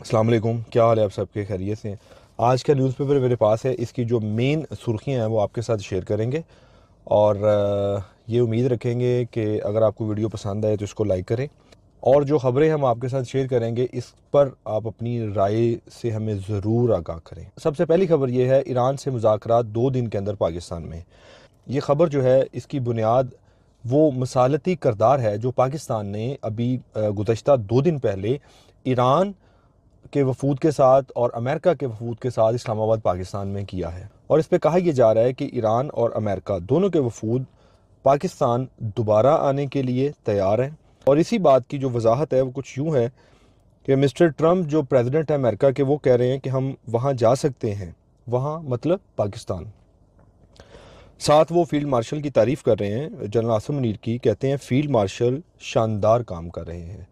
अस्सलाम वालेकुम, क्या हाल है आप सबके? खैरियत से हैं? आज का न्यूज़पेपर मेरे पास है, इसकी जो मेन सुर्खियां हैं वो आपके साथ शेयर करेंगे। और ये उम्मीद रखेंगे कि अगर आपको वीडियो पसंद आए तो इसको लाइक करें। और जो ख़बरें हम आपके साथ शेयर करेंगे इस पर आप अपनी राय से हमें ज़रूर आगाह करें। सबसे पहली खबर ये है, ईरान से मुज़ाकरात 2 दिन के अंदर पाकिस्तान में। ये ख़बर जो है इसकी बुनियाद वो मसालती किरदार है जो पाकिस्तान ने अभी गुज़श्ता 2 दिन पहले ईरान के वफूद के साथ और अमेरिका के वफूद के साथ इस्लामाबाद पाकिस्तान में किया है। और इस पे कहा यह जा रहा है कि ईरान और अमेरिका दोनों के वफूद पाकिस्तान दोबारा आने के लिए तैयार हैं। और इसी बात की जो वजाहत है वो कुछ यूँ है कि मिस्टर ट्रंप जो प्रेसिडेंट है अमेरिका के, वो कह रहे हैं कि हम वहाँ जा सकते हैं। वहाँ मतलब पाकिस्तान। साथ वो फील्ड मार्शल की तारीफ़ कर रहे हैं, जनरल आसिम मुनीर की। कहते हैं फील्ड मार्शल शानदार काम कर रहे हैं।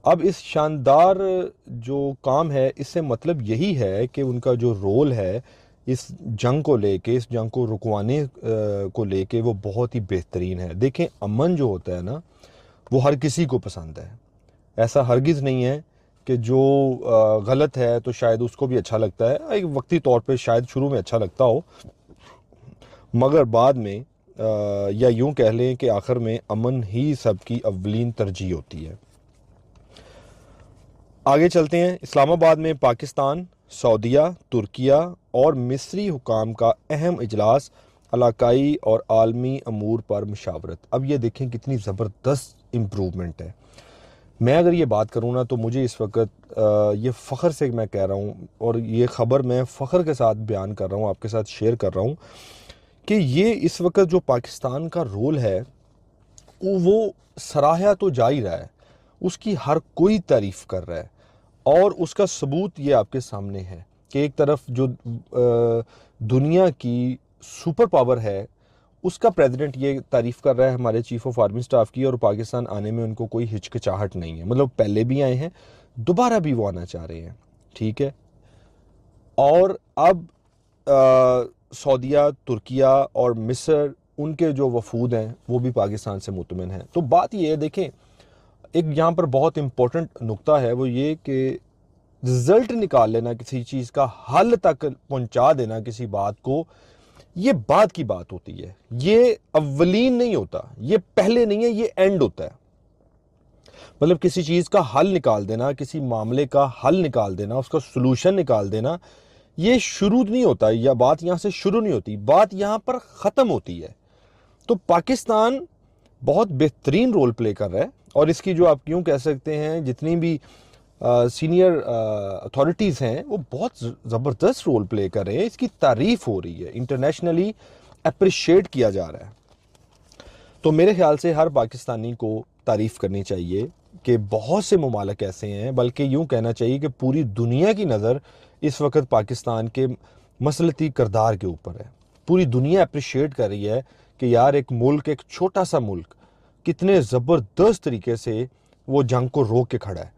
अब इस शानदार जो काम है इससे मतलब यही है कि उनका जो रोल है इस जंग को लेके, इस जंग को रुकवाने को लेके, वो बहुत ही बेहतरीन है। देखें, अमन जो होता है ना वो हर किसी को पसंद है। ऐसा हरगिज़ नहीं है कि जो गलत है तो शायद उसको भी अच्छा लगता है। एक वक्ती तौर पे शायद शुरू में अच्छा लगता हो, मगर बाद में या यूं कह लें कि आखिर में अमन ही सबकी अव्वलीन तरजीह होती है। आगे चलते हैं। इस्लामाबाद में पाकिस्तान, सऊदीया, तुर्किया और मिस्री हुकाम का अहम इजलास, इलाकाई और आलमी अमूर पर मुशावरत। अब ये देखें कितनी ज़बरदस्त इम्प्रूवमेंट है। मैं अगर ये बात करूँ ना तो मुझे इस वक्त ये फ़ख्र से मैं कह रहा हूँ, और ये ख़बर मैं फ़ख्र के साथ बयान कर रहा हूँ, आपके साथ शेयर कर रहा हूँ कि ये इस वक्त जो पाकिस्तान का रोल है वो सराहा तो जा ही रहा है, उसकी हर कोई तारीफ़ कर रहा है। और उसका सबूत ये आपके सामने है कि एक तरफ जो दुनिया की सुपर पावर है उसका प्रेसिडेंट ये तारीफ़ कर रहा है हमारे चीफ ऑफ आर्मी स्टाफ की, और पाकिस्तान आने में उनको कोई हिचकिचाहट नहीं है। मतलब पहले भी आए हैं, दोबारा भी वो आना चाह रहे हैं। ठीक है। और अब सऊदीया, तुर्किया और मिस्र, उनके जो वफूद हैं वो भी पाकिस्तान से मुतमिन हैं। तो बात ये है, देखें, एक यहाँ पर बहुत इंपॉर्टेंट नुक्ता है, वो ये कि रिजल्ट निकाल लेना, किसी चीज़ का हल तक पहुंचा देना किसी बात को, ये बाद की बात होती है। ये अव्वलीन नहीं होता, ये पहले नहीं है, ये एंड होता है। मतलब किसी चीज़ का हल निकाल देना, किसी मामले का हल निकाल देना, उसका सोल्यूशन निकाल देना, ये शुरू नहीं होता, या बात यहाँ से शुरू नहीं होती, बात यहाँ पर ख़त्म होती है। तो पाकिस्तान बहुत बेहतरीन रोल प्ले कर रहा है। और इसकी जो आप यूँ कह सकते हैं जितनी भी सीनियर अथॉरिटीज़ हैं वो बहुत ज़बरदस्त रोल प्ले कर रहे हैं। इसकी तारीफ़ हो रही है, इंटरनेशनली अप्रिशिएट किया जा रहा है। तो मेरे ख्याल से हर पाकिस्तानी को तारीफ़ करनी चाहिए कि बहुत से ममालिक ऐसे हैं, बल्कि यूँ कहना चाहिए कि पूरी दुनिया की नज़र इस वक्त पाकिस्तान के मसलती किरदार के ऊपर है। पूरी दुनिया अप्रिशिएट कर रही है कि यार एक मुल्क, एक छोटा सा मुल्क, कितने ज़बरदस्त तरीके से वो जंग को रोक के खड़ा है।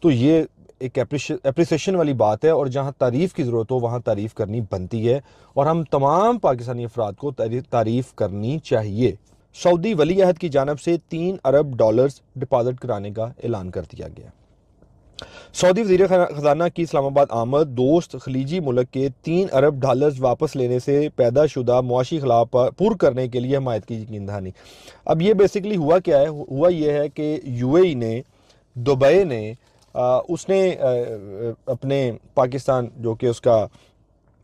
तो ये एक एप्रिसिएशन वाली बात है, और जहाँ तारीफ़ की ज़रूरत हो वहाँ तारीफ़ करनी बनती है, और हम तमाम पाकिस्तानी अफराद को तारीफ़ करनी चाहिए। सऊदी वली अहद की जानब से $3 अरब डिपॉजिट कराने का ऐलान कर दिया गया। सऊदी वज़ीर ख़जाना की इस्लामाबाद आमद दोस्त खलीजी मुल्क के $3 अरब वापस लेने से पैदाशुदा मुआशी खिलाफ पुर करने के लिए हमायत की यकीन दहानी। अब ये बेसिकली हुआ क्या है? हुआ ये है कि यूएई ने, दुबई ने, उसने अपने पाकिस्तान, जो कि उसका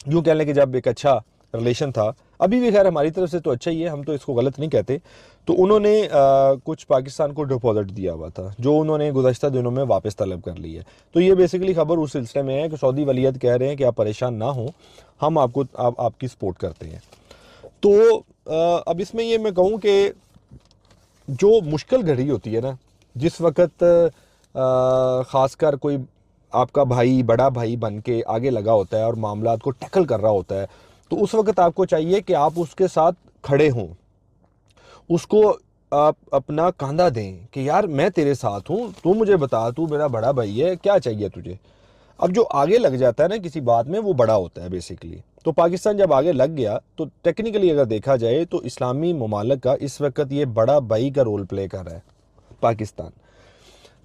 यूँ कह लें कि जब एक अच्छा रिलेशन था, अभी भी खैर हमारी तरफ से तो अच्छा ही है, हम तो इसको गलत नहीं कहते, तो उन्होंने कुछ पाकिस्तान को डिपॉजिट दिया हुआ था जो उन्होंने गुज़श्ता दिनों में वापस तलब कर ली है। तो ये बेसिकली खबर उस सिलसिले में है कि सऊदी वलीयत कह रहे हैं कि आप परेशान ना हो, हम आपकी सपोर्ट करते हैं। तो अब इसमें ये मैं कहूँ कि जो मुश्किल घड़ी होती है ना, जिस वक्त ख़ासकर कोई आपका भाई, बड़ा भाई बन के आगे लगा होता है और मामलात को टैकल कर रहा होता है, तो उस वक्त आपको चाहिए कि आप उसके साथ खड़े हों, उसको आप अपना कंधा दें कि यार मैं तेरे साथ हूँ, तू मुझे बता, तू मेरा बड़ा भाई है, क्या चाहिए तुझे। अब जो आगे लग जाता है ना किसी बात में, वो बड़ा होता है बेसिकली। तो पाकिस्तान जब आगे लग गया तो टेक्निकली अगर देखा जाए तो इस्लामी ममालिक का इस वक्त ये बड़ा भाई का रोल प्ले कर रहा है पाकिस्तान।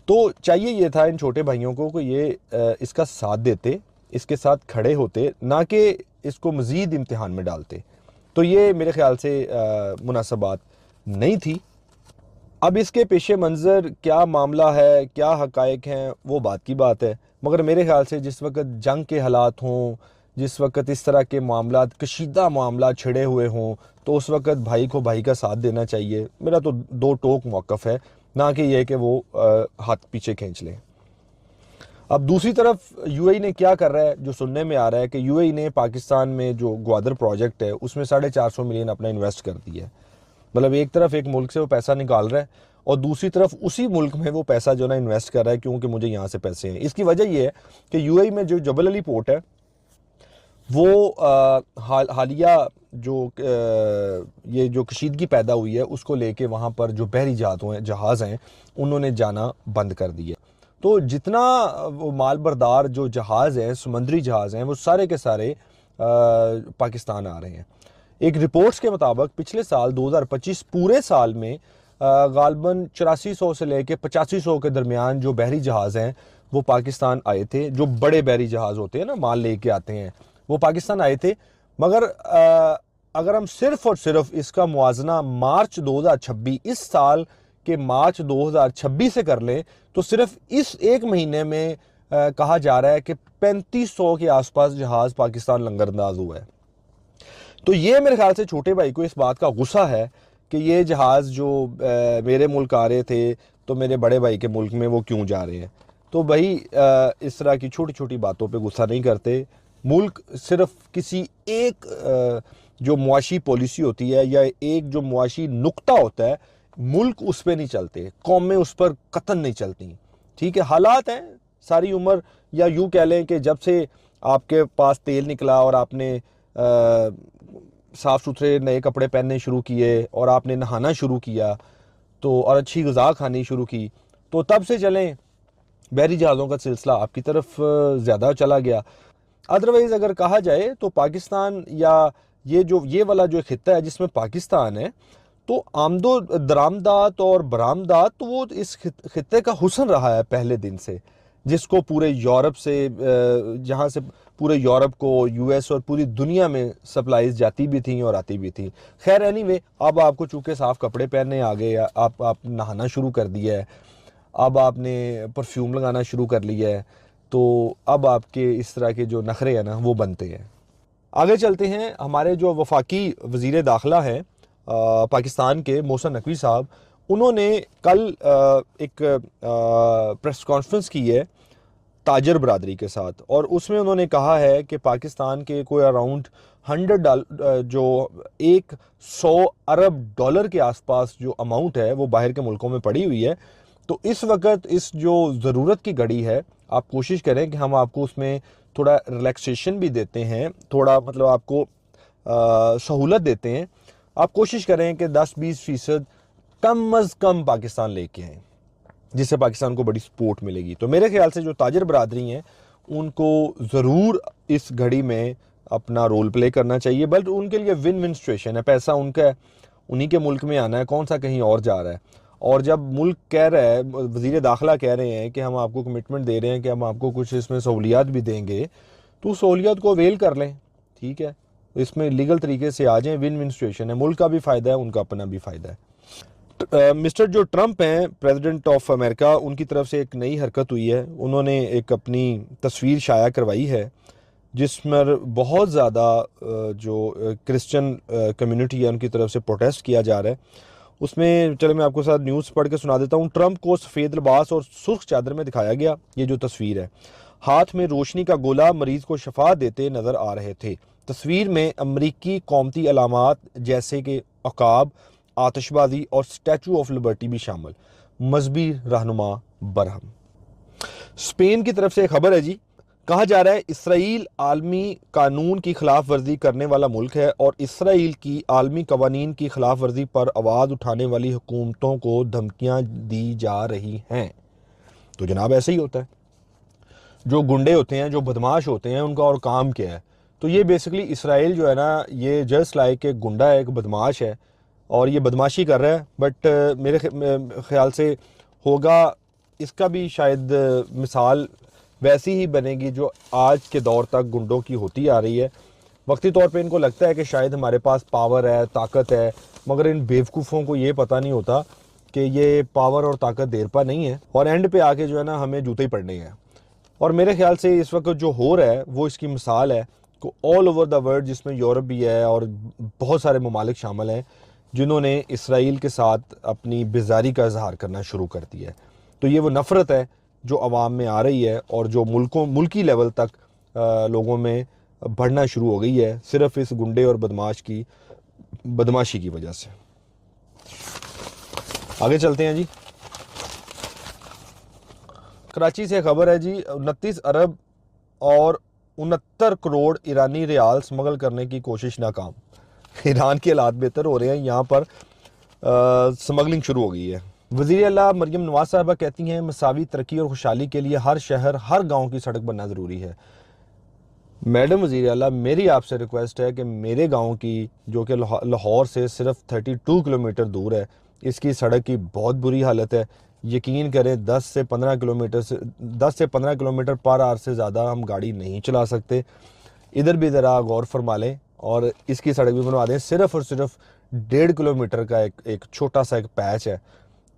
तो चाहिए ये था इन छोटे भाइयों को कि ये इसका साथ देते, इसके साथ खड़े होते, ना कि इसको मज़ीद इम्तिहान में डालते। तो ये मेरे ख्याल से मुनासिब बात नहीं थी। अब इसके पेश मंज़र क्या मामला है, क्या हक़ाइक़ हैं, वो बात की बात है। मगर मेरे ख्याल से जिस वक्त जंग के हालात हों, जिस वक्त इस तरह के मामलात, कशीदा मामला छिड़े हुए हों, तो उस वक्त भाई को भाई का साथ देना चाहिए। मेरा तो दो टोक मौक़िफ़ है, ना कि ये कि वो हाथ पीछे खींच लें। अब दूसरी तरफ यूएई ने क्या कर रहा है, जो सुनने में आ रहा है कि यूएई ने पाकिस्तान में जो ग्वादर प्रोजेक्ट है उसमें 450 मिलियन अपना इन्वेस्ट कर दिया है। मतलब एक तरफ एक मुल्क से वो पैसा निकाल रहा है और दूसरी तरफ उसी मुल्क में वो पैसा जो ना इन्वेस्ट कर रहा है, क्योंकि मुझे यहाँ से पैसे हैं। इसकी वजह ये है कि यूएई में जो जबल अली पोर्ट है वो हालिया जो ये जो कशीदगी पैदा हुई है उसको लेके वहाँ पर जो बहरी जहाज़ हैं उन्होंने जाना बंद कर दिया। तो जितना वो माल बरदार जो जहाज़ हैं, समुद्री जहाज़ हैं, वो सारे के सारे पाकिस्तान आ रहे हैं। एक रिपोर्ट्स के मुताबिक पिछले साल 2025 पूरे साल में गालबन 8400 से लेके 8500 के दरमियान जो बहरी जहाज़ हैं वो पाकिस्तान आए थे। जो बड़े बहरी जहाज़ होते हैं ना, माल लेके आते हैं, वो पाकिस्तान आए थे। मगर अगर हम सिर्फ और सिर्फ इसका मुआजना मार्च 2026 इस साल के मार्च 2026 से कर लें तो सिर्फ इस एक महीने में कहा जा रहा है कि 3500 के आसपास जहाज़ पाकिस्तान लंगरअंदाज हुआ है। तो ये मेरे ख्याल से छोटे भाई को इस बात का गुस्सा है कि ये जहाज़ जो मेरे मुल्क आ रहे थे तो मेरे बड़े भाई के मुल्क में वो क्यों जा रहे हैं। तो भाई इस तरह की छोटी छोटी बातों पे गुस्सा नहीं करते। मुल्क सिर्फ किसी एक जो मुआशी पॉलिसी होती है या एक जो मुआशी नुक्ता होता है, मुल्क उस पर नहीं चलते, कौमें उस पर कतन नहीं चलती। ठीक है, हालात हैं सारी उम्र, या यूँ कह लें कि जब से आपके पास तेल निकला और आपने साफ़ सुथरे नए कपड़े पहनने शुरू किए और आपने नहाना शुरू किया तो और अच्छी ग़िज़ा खानी शुरू की, तो तब से चलें बहरी जहाज़ों का सिलसिला आपकी तरफ ज़्यादा चला गया। अदरवाइज़ अगर कहा जाए तो पाकिस्तान या ये वाला जो खित्ता है जिसमें पाकिस्तान है, तो आमदो दरामदात और बरामदात तो वो इस खित्ते का हुस्न रहा है पहले दिन से, जिसको पूरे यूरोप से जहाँ से पूरे यूरोप को, यूएस और पूरी दुनिया में सप्लाईज जाती भी थी और आती भी थी। खैर एनीवे, अब आपको चूँकि साफ़ कपड़े पहनने आ गए, आप नहाना शुरू कर दिया है, अब आपने परफ्यूम लगाना शुरू कर लिया है, तो अब आपके इस तरह के जो नखरे हैं ना वो बनते हैं। आगे चलते हैं। हमारे जो वफाकी वज़ीर दाखिला हैं पाकिस्तान के, मोहसिन नकवी साहब, उन्होंने कल एक प्रेस कॉन्फ्रेंस की है ताजर बरादरी के साथ, और उसमें उन्होंने कहा है कि पाकिस्तान के कोई अराउंड 100 अरब डॉलर के आसपास जो अमाउंट है वो बाहर के मुल्कों में पड़ी हुई है। तो इस वक्त इस जो ज़रूरत की घड़ी है, आप कोशिश करें कि हम आपको उसमें थोड़ा रिलैक्सेशन भी देते हैं, थोड़ा मतलब आपको सहूलत देते हैं। आप कोशिश करें कि 10-20% कम अज़ कम पाकिस्तान लेके आएँ, जिससे पाकिस्तान को बड़ी सपोर्ट मिलेगी। तो मेरे ख्याल से जो ताजर बरादरी हैं उनको ज़रूर इस घड़ी में अपना रोल प्ले करना चाहिए। बल्कि उनके लिए विन विन सिचुएशन है, पैसा उनका है, उन्हीं के मुल्क में आना है, कौन सा कहीं और जा रहा है। और जब मुल्क कह रहा है, वज़ीर दाखिला कह रहे हैं कि हम आपको कमिटमेंट दे रहे हैं कि हम आपको कुछ इसमें सहूलियात भी देंगे, तो सहूलियात को अवेल कर लें। ठीक है, इसमें लीगल तरीके से आ जाएं, विन विन सिचुएशन है, मुल्क का भी फ़ायदा है, उनका अपना भी फ़ायदा है। मिस्टर जो ट्रंप हैं, प्रेसिडेंट ऑफ अमेरिका, उनकी तरफ से एक नई हरकत हुई है। उन्होंने एक अपनी तस्वीर शाया करवाई है जिसमें बहुत ज़्यादा जो क्रिश्चियन कम्युनिटी है उनकी तरफ से प्रोटेस्ट किया जा रहा है। उसमें चलो मैं आपको साथ न्यूज़ पढ़ के सुना देता हूँ। ट्रंप को सफ़ेद लिबास और सुर्ख चादर में दिखाया गया। ये जो तस्वीर है, हाथ में रोशनी का गोला मरीज़ को शफा देते नज़र आ रहे थे। तस्वीर में अमरीकी कौमती अलामात जैसे कि अकाब, आतिशबाजी और स्टैचू ऑफ लिबर्टी भी शामिल। मजहबी रहनुमा बरहम। स्पेन की तरफ से एक खबर है जी, कहा जा रहा है इसराइल आलमी कानून की खिलाफ वर्जी करने वाला मुल्क है और इसराइल की आलमी कवानीन की खिलाफ वर्जी पर आवाज़ उठाने वाली हुकूमतों को धमकियाँ दी जा रही हैं। तो जनाब ऐसे ही होता है, जो गुंडे होते हैं, जो बदमाश होते हैं, उनका और काम क्या है। तो ये बेसिकली इसराइल जो है ना, ये जस्ट लाइक एक गुंडा है, एक बदमाश है और ये बदमाशी कर रहा है। बट मेरे ख्याल से होगा इसका भी शायद मिसाल वैसी ही बनेगी जो आज के दौर तक गुंडों की होती आ रही है। वक्ती तौर पे इनको लगता है कि शायद हमारे पास पावर है, ताकत है, मगर इन बेवकूफ़ों को ये पता नहीं होता कि ये पावर और ताकत देर पा नहीं है, और एंड पे आके जो है ना हमें जूते ही पड़ने हैं। और मेरे ख्याल से इस वक्त जो हो रहा है वो इसकी मिसाल है कि ऑल ओवर द वर्ल्ड, जिसमें यूरोप भी है और बहुत सारे ममालिक शामिल हैं, जिन्होंने इसराइल के साथ अपनी बेजारी का इजहार करना शुरू कर दिया है। तो ये वो नफ़रत है जो आवाम में आ रही है और जो मुल्की लेवल तक लोगों में बढ़ना शुरू हो गई है, सिर्फ इस गुंडे और बदमाशी की वजह से। आगे चलते हैं जी। कराची से खबर है जी, 29 अरब और 69 करोड़ ईरानी रियाल स्मगल करने की कोशिश नाकाम। ईरान के हालात बेहतर हो रहे हैं, यहाँ पर स्मगलिंग शुरू हो गई है। वज़ीर आला मरियम नवाज साहबा कहती हैं मसावी तरक्की और खुशहाली के लिए हर शहर हर गांव की सड़क बनना ज़रूरी है। मैडम वज़ीर आला, मेरी आपसे रिक्वेस्ट है कि मेरे गांव की, जो कि लाहौर से सिर्फ 32 किलोमीटर दूर है, इसकी सड़क की बहुत बुरी हालत है। यकीन करें 10 से 15 किलोमीटर पर आवर से ज़्यादा हम गाड़ी नहीं चला सकते। इधर भी ज़रा गौर फरमा लें और इसकी सड़क भी बनवा दें। सिर्फ और सिर्फ 1.5 किलोमीटर का एक छोटा सा एक पैच है,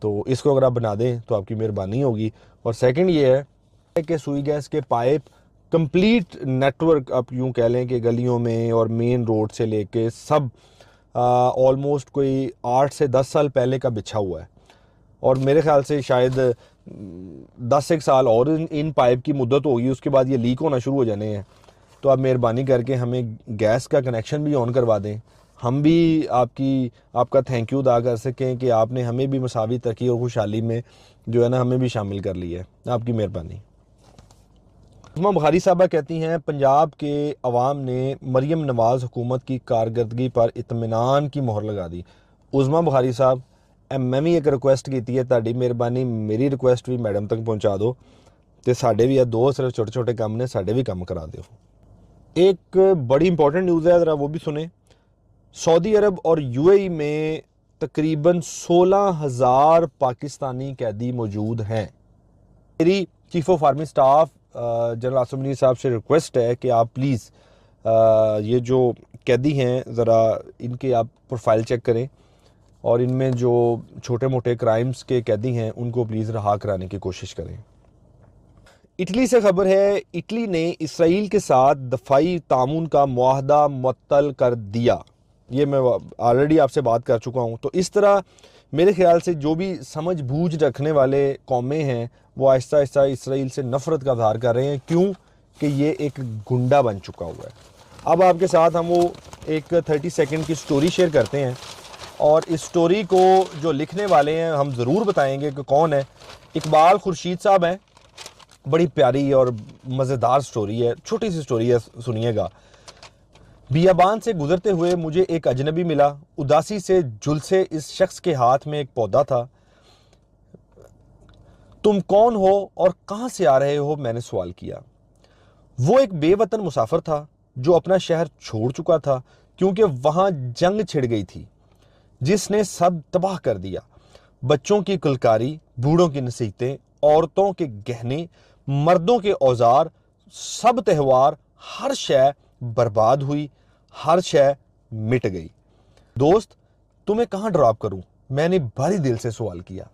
तो इसको अगर आप बना दें तो आपकी मेहरबानी होगी। और सेकंड ये है कि सुई गैस के पाइप कंप्लीट नेटवर्क, आप यूँ कह लें कि गलियों में और मेन रोड से लेके सब ऑलमोस्ट कोई 8 से 10 साल पहले का बिछा हुआ है, और मेरे ख्याल से शायद 10 एक साल और इन पाइप की मुद्दत होगी, उसके बाद ये लीक होना शुरू हो जाने हैं। तो आप मेहरबानी करके हमें गैस का कनेक्शन भी ऑन करवा दें, हम भी आपका थैंक यू अदा कर सकें कि आपने हमें भी मसावी तरक्की और खुशहाली में जो है ना हमें भी शामिल कर लिया है। आपकी मेहरबानी। उस्मा बुखारी साहबा कहती हैं पंजाब के अवाम ने मरियम नवाज़ हुकूमत की कारकर्दगी पर इत्मीनान की मोहर लगा दी। उस्मा बुखारी साहब, मैं भी एक रिक्वेस्ट की है, ताड़ी मेहरबानी मेरी रिक्वेस्ट भी मैडम तक पहुँचा दो, तो साढ़े भी दो सिर्फ छोटे छोटे काम ने, साढ़े भी काम करा दो। एक बड़ी इंपॉर्टेंट न्यूज़ है, ज़रा वो भी सुने। सऊदी अरब और यूएई में तकरीबन 16,000 पाकिस्तानी कैदी मौजूद हैं। मेरी chief of army staff general Asim Munir साहब से रिक्वेस्ट है कि आप प्लीज़ ये जो कैदी हैं ज़रा इनके आप प्रोफाइल चेक करें, और इनमें जो छोटे मोटे क्राइम्स के कैदी हैं उनको प्लीज़ रहा कराने की कोशिश करें। इटली से खबर है, इटली ने इसराइल के साथ दफाई तामुन का मुआहदा मुअत्तल कर दिया। ये मैं ऑलरेडी आपसे बात कर चुका हूँ। तो इस तरह मेरे ख्याल से जो भी समझ बूझ रखने वाले कौमें हैं वो आहिस्ता आहिस्ता इसराइल से नफ़रत का इज़हार कर रहे हैं। क्यों कि ये एक गुंडा बन चुका हुआ है। अब आपके साथ हम वो एक 30 सेकंड की स्टोरी शेयर करते हैं, और इस स्टोरी को जो लिखने वाले हैं हम ज़रूर बताएंगे कि कौन है। इकबाल खुर्शीद साहब हैं। बड़ी प्यारी और मज़ेदार स्टोरी है, छोटी सी स्टोरी है, सुनिएगा। बियाबान से गुजरते हुए मुझे एक अजनबी मिला। उदासी से झुलसे इस शख्स के हाथ में एक पौधा था। तुम कौन हो और कहां से आ रहे हो, मैंने सवाल किया। वो एक बेवतन मुसाफिर था जो अपना शहर छोड़ चुका था क्योंकि वहां जंग छिड़ गई थी जिसने सब तबाह कर दिया। बच्चों की कलकारी, बूढ़ों की नसीहतें, औरतों के गहने, मर्दों के औजार, सब त्यौहार, हर शय बर्बाद हुई, हर शय मिट गई। दोस्त, तुम्हें कहां ड्रॉप करूं, मैंने भारी दिल से सवाल किया।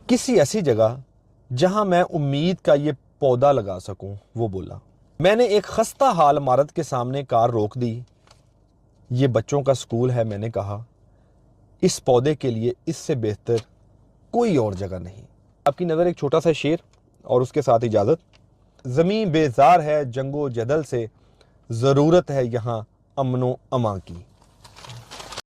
किसी ऐसी जगह जहां मैं उम्मीद का ये पौधा लगा सकूं, वो बोला। मैंने एक खस्ता हाल इमारत के सामने कार रोक दी। ये बच्चों का स्कूल है, मैंने कहा। इस पौधे के लिए इससे बेहतर कोई और जगह नहीं। आपकी नज़र एक छोटा सा शेर और उसके साथ इजाज़त। ज़मीं बेजार है जंगो जदल से, ज़रूरत है यहाँ अमनो अमा की।